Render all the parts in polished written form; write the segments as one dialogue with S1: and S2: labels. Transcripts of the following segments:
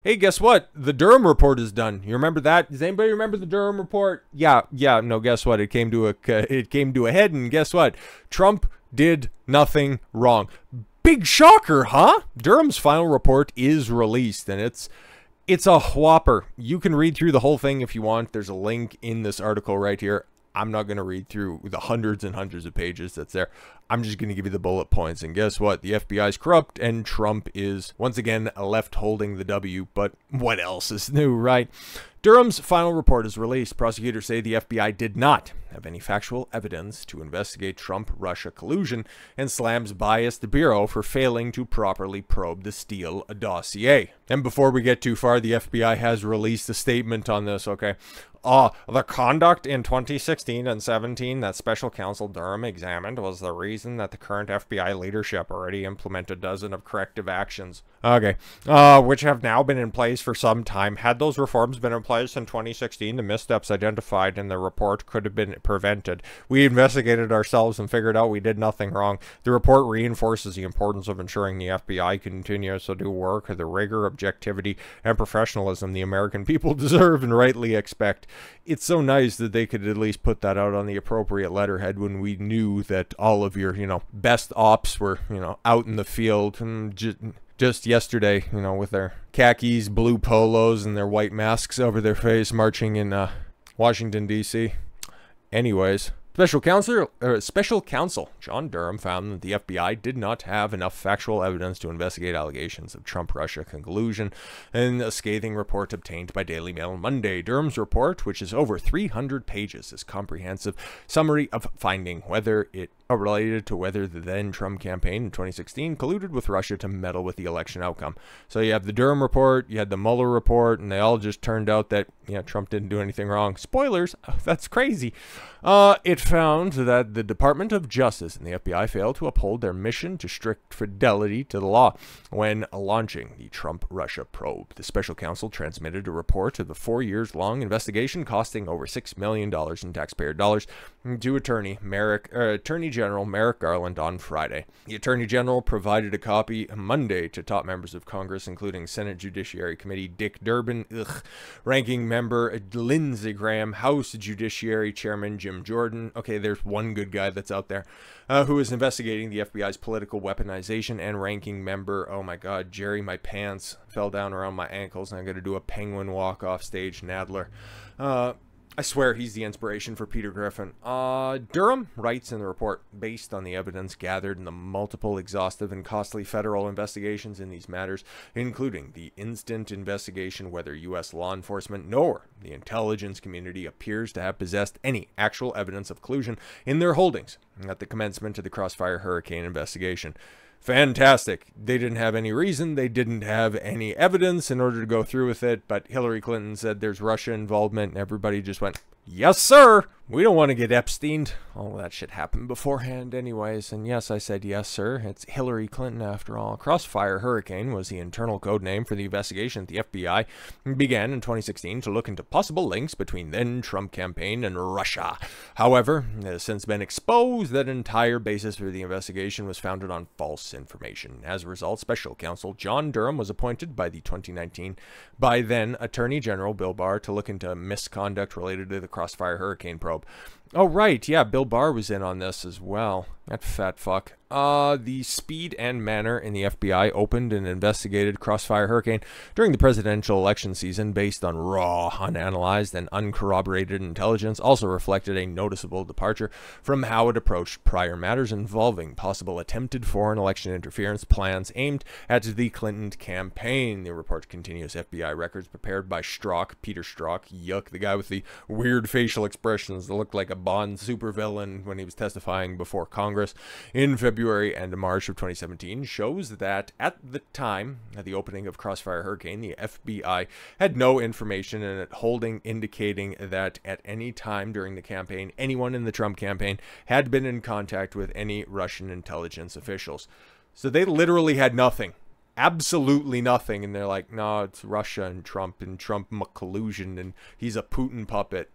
S1: Hey, guess what? The Durham Report is done. You remember that? Does anybody remember the Durham Report? Yeah. No, guess what? It came to a head, and guess what? Trump did nothing wrong. Big shocker, huh? Durham's final report is released, and it's a whopper. You can read through the whole thing if you want. There's a link in this article right here. I'm not going to read through the hundreds and hundreds of pages that's there. I'm just going to give you the bullet points. And guess what? The FBI is corrupt, and Trump is, once again, left holding the W. But what else is new, right? Durham's final report is released. Prosecutors say the FBI did not have any factual evidence to investigate Trump-Russia collusion and slams biased bureau for failing to properly probe the Steele dossier. And before we get too far, the FBI has released a statement on this, okay? The conduct in 2016 and 17 that Special Counsel Durham examined was the reason that the current FBI leadership already implemented dozens of corrective actions. Okay, which have now been in place for some time. Had those reforms been in place in 2016, the missteps identified in the report could have been prevented. We investigated ourselves and figured out we did nothing wrong. The report reinforces the importance of ensuring the FBI continues to do work with the rigor, objectivity, and professionalism the American people deserve and rightly expect. It's so nice that they could at least put that out on the appropriate letterhead when we knew that all of your, best ops were, out in the field and just yesterday, with their khakis, blue polos, and their white masks over their face marching in Washington, D.C. Anyways, Special Counsel John Durham found that the FBI did not have enough factual evidence to investigate allegations of Trump-Russia collusion in a scathing report obtained by Daily Mail on Monday. Durham's report, which is over 300 pages, is a comprehensive summary of finding whether it related to whether the then Trump campaign in 2016 colluded with Russia to meddle with the election outcome. So you have the Durham report, you had the Mueller report, and they all just turned out that, Trump didn't do anything wrong. Spoilers, that's crazy. It found that the Department of Justice and the FBI failed to uphold their mission to strict fidelity to the law when launching the Trump-Russia probe. The special counsel transmitted a report of the 4 years long investigation costing over $6 million in taxpayer dollars to Attorney General Merrick Garland on Friday. The Attorney General provided a copy Monday to top members of Congress, including Senate Judiciary Committee Dick Durbin, Ranking Member Lindsey Graham, House Judiciary Chairman Jim Jordan. Okay, there's one good guy that's out there who is investigating the FBI's political weaponization, and Ranking Member, oh my God, Jerry, my pants fell down around my ankles, and I'm going to do a penguin walk off stage, Nadler. I swear he's the inspiration for Peter Griffin. Durham writes in the report, based on the evidence gathered in the multiple exhaustive and costly federal investigations in these matters, including the instant investigation whether U.S. law enforcement nor the intelligence community appears to have possessed any actual evidence of collusion in their holdings at the commencement of the Crossfire Hurricane investigation. Fantastic. They didn't have any reason. They didn't have any evidence in order to go through with it. But Hillary Clinton said there's Russia involvement, and everybody just went, yes, sir. We don't want to get Epsteined. All that shit happened beforehand anyways. And yes, I said yes, sir. It's Hillary Clinton after all. Crossfire Hurricane was the internal code name for the investigation the FBI began in 2016 to look into possible links between then Trump campaign and Russia. However, it has since been exposed that an entire basis for the investigation was founded on false information. As a result, Special Counsel John Durham was appointed by the 2019 by then Attorney General Bill Barr to look into misconduct related to the Crossfire Hurricane probe. Oh, right. Yeah, Bill Barr was in on this as well. That fat fuck. The speed and manner in the FBI opened and investigated Crossfire Hurricane during the presidential election season based on raw, unanalyzed, and uncorroborated intelligence also reflected a noticeable departure from how it approached prior matters involving possible attempted foreign election interference plans aimed at the Clinton campaign. The report continues. FBI records prepared by Peter Strzok, yuck, the guy with the weird facial expressions that looked like a Bond supervillain when he was testifying before Congress in February and March of 2017, shows that at the time of the opening of Crossfire Hurricane, the FBI had no information in it holding indicating that at any time during the campaign, anyone in the Trump campaign had been in contact with any Russian intelligence officials. So they literally had nothing. Absolutely nothing. And they're like, no, it's Russia and Trump collusion, and he's a Putin puppet.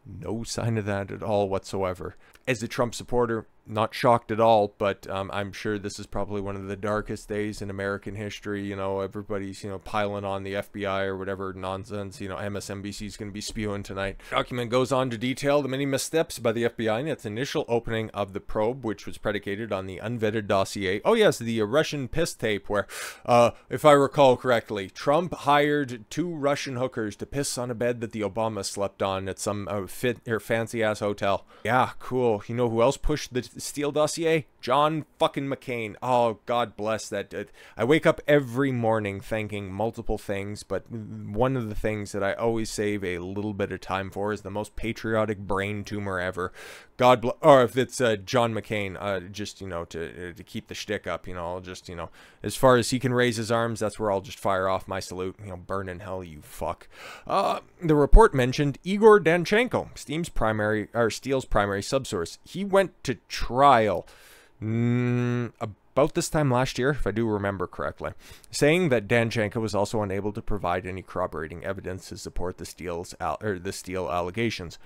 S1: No sign of that at all whatsoever. As a Trump supporter, not shocked at all, but I'm sure this is probably one of the darkest days in American history. You know, everybody's, you know, piling on the FBI or whatever nonsense, you know, MSNBC is going to be spewing tonight. The document goes on to detail the many missteps by the FBI in its initial opening of the probe, which was predicated on the unvetted dossier. Oh yes, the Russian piss tape where, if I recall correctly, Trump hired 2 Russian hookers to piss on a bed that the Obama slept on at some fancy-ass hotel. Yeah, cool. You know who else pushed the Steele dossier? John fucking McCain. Oh, God bless that. I wake up every morning thanking multiple things, but one of the things that I always save a little bit of time for is the most patriotic brain tumor ever. God bless. Or if it's John McCain, just, you know, to keep the shtick up, you know, I'll just, you know, as far as he can raise his arms, that's where I'll just fire off my salute. You know, burn in hell, you fuck. The report mentioned Igor Danchenko, Steele's primary subsource. He went to trial about this time last year, if I do remember correctly, saying that Danchenko was also unable to provide any corroborating evidence to support the Steele allegations.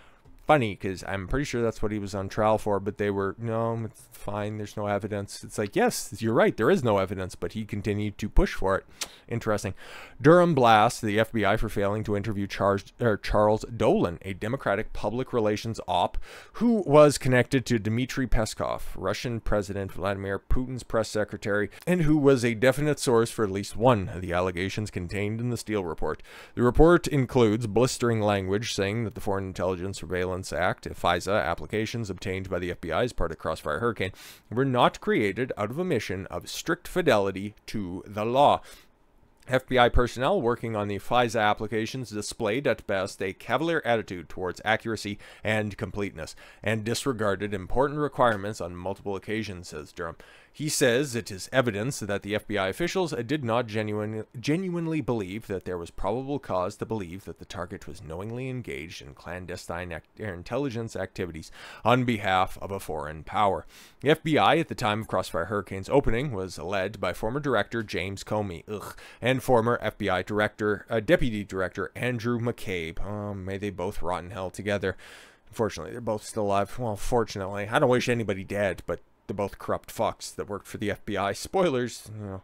S1: Funny, because I'm pretty sure that's what he was on trial for, but they were, no, it's fine, there's no evidence. It's like, yes, you're right, there is no evidence, but he continued to push for it. Interesting. Durham blasts the FBI for failing to interview Charles Dolan, a Democratic public relations op who was connected to Dmitry Peskov, Russian President Vladimir Putin's press secretary, and who was a definite source for at least one of the allegations contained in the Steele report. The report includes blistering language saying that the Foreign Intelligence Surveillance Act, FISA, applications obtained by the FBI as part of Crossfire Hurricane were not created out of a mission of strict fidelity to the law. FBI personnel working on the FISA applications displayed at best a cavalier attitude towards accuracy and completeness, and disregarded important requirements on multiple occasions, says Durham. He says it is evidence that the FBI officials did not genuinely believe that there was probable cause to believe that the target was knowingly engaged in clandestine intelligence activities on behalf of a foreign power. The FBI at the time of Crossfire Hurricane's opening was led by former director James Comey, and former FBI Deputy Director Andrew McCabe. Oh, may they both rot in hell together. Unfortunately, they're both still alive. Well, fortunately. I don't wish anybody dead, but they're both corrupt fucks that worked for the FBI. Spoilers, you know.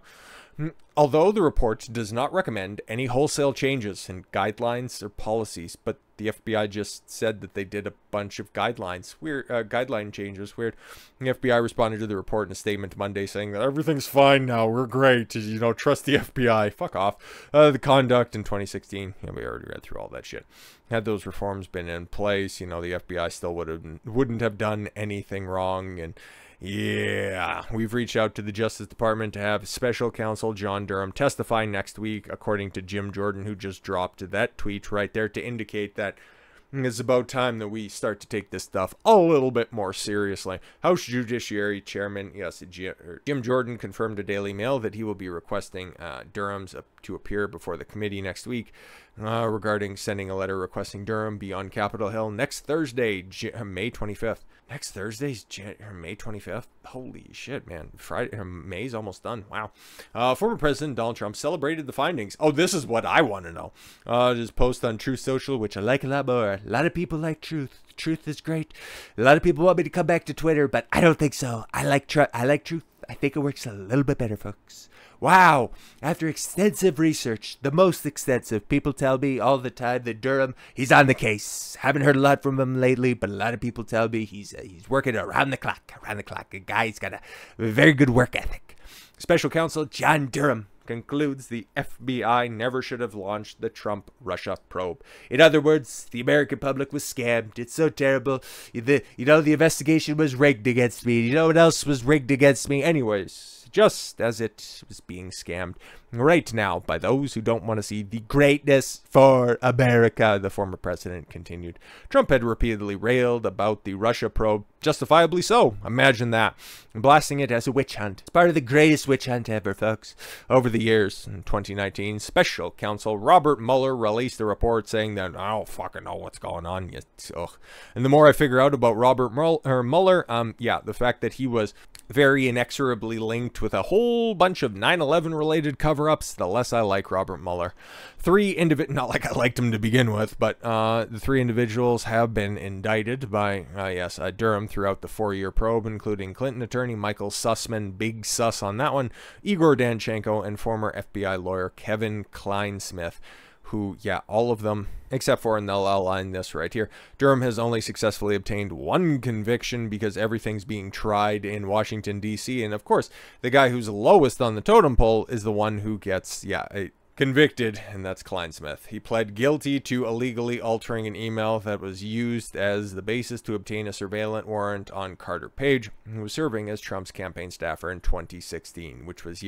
S1: Although the report does not recommend any wholesale changes in guidelines or policies, but the FBI just said that they did a bunch of guidelines. Weird, guideline changes. Weird. The FBI responded to the report in a statement Monday saying that everything's fine now. We're great. You know, trust the FBI. Fuck off. The conduct in 2016. You know, we already read through all that shit. Had those reforms been in place, you know, the FBI still wouldn't have done anything wrong. And yeah, we've reached out to the Justice Department to have Special Counsel John Durham testify next week, according to Jim Jordan, who just dropped that tweet right there to indicate that it's about time that we start to take this stuff a little bit more seriously. House Judiciary Chairman, yes, Jim Jordan confirmed to Daily Mail that he will be requesting Durham's to appear before the committee next week regarding sending a letter requesting Durham be on Capitol Hill next Thursday, May 25th. Next Thursday's May 25th? Holy shit, man. Friday, May's almost done. Wow. Former President Donald Trump celebrated the findings. Oh, this is what I want to know. His post on Truth Social, which I like a lot more. A lot of people like truth. Truth is great. A lot of people want me to come back to Twitter, but I don't think so. I like truth. I think it works a little bit better, folks. Wow. After extensive research, the most extensive, people tell me all the time that Durham, he's on the case. Haven't heard a lot from him lately, but a lot of people tell me he's working around the clock. A guy's got a very good work ethic. Special Counsel John Durham concludes the FBI never should have launched the Trump-Russia probe. In other words, the American public was scammed. It's so terrible. The investigation was rigged against me. You know what else was rigged against me? Anyways, just as it was being scammed right now by those who don't want to see the greatness for America, the former president continued. Trump had repeatedly railed about the Russia probe, justifiably so. Imagine that. Blasting it as a witch hunt. It's part of the greatest witch hunt ever, folks. Over the years, in 2019, Special Counsel Robert Mueller released a report saying that I don't fucking know what's going on yet. And the more I figure out about Robert Mueller, yeah, the fact that he was very inexorably linked with a whole bunch of 9/11 related cover cover-ups, the less I like Robert Mueller. Not like I liked him to begin with, but the 3 individuals have been indicted by, Durham throughout the 4-year probe, including Clinton attorney Michael Sussman, big sus on that one, Igor Danchenko, and former FBI lawyer Kevin Kleinsmith, who, all of them, except for, and they'll outline this right here, Durham has only successfully obtained 1 conviction because everything's being tried in Washington, D.C. And, of course, the guy who's lowest on the totem pole is the one who gets, convicted, and that's Kleinsmith. He pled guilty to illegally altering an email that was used as the basis to obtain a surveillance warrant on Carter Page, who was serving as Trump's campaign staffer in 2016, which was,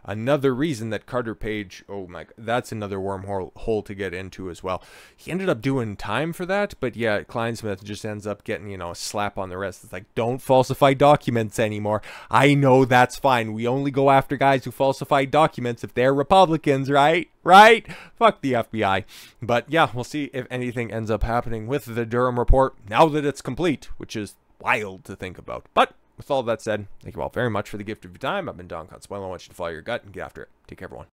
S1: another reason that Carter Page, oh my, that's another wormhole to get into as well. He ended up doing time for that, but Kleinsmith just ends up getting, a slap on the wrist. It's like, don't falsify documents anymore. I know that's fine. We only go after guys who falsify documents if they're Republicans, right? Right? Fuck the FBI. But we'll see if anything ends up happening with the Durham Report now that it's complete, which is wild to think about. But with all that said, thank you all very much for the gift of your time. I've been Don Consuelo. I want you to follow your gut and get after it. Take care, everyone.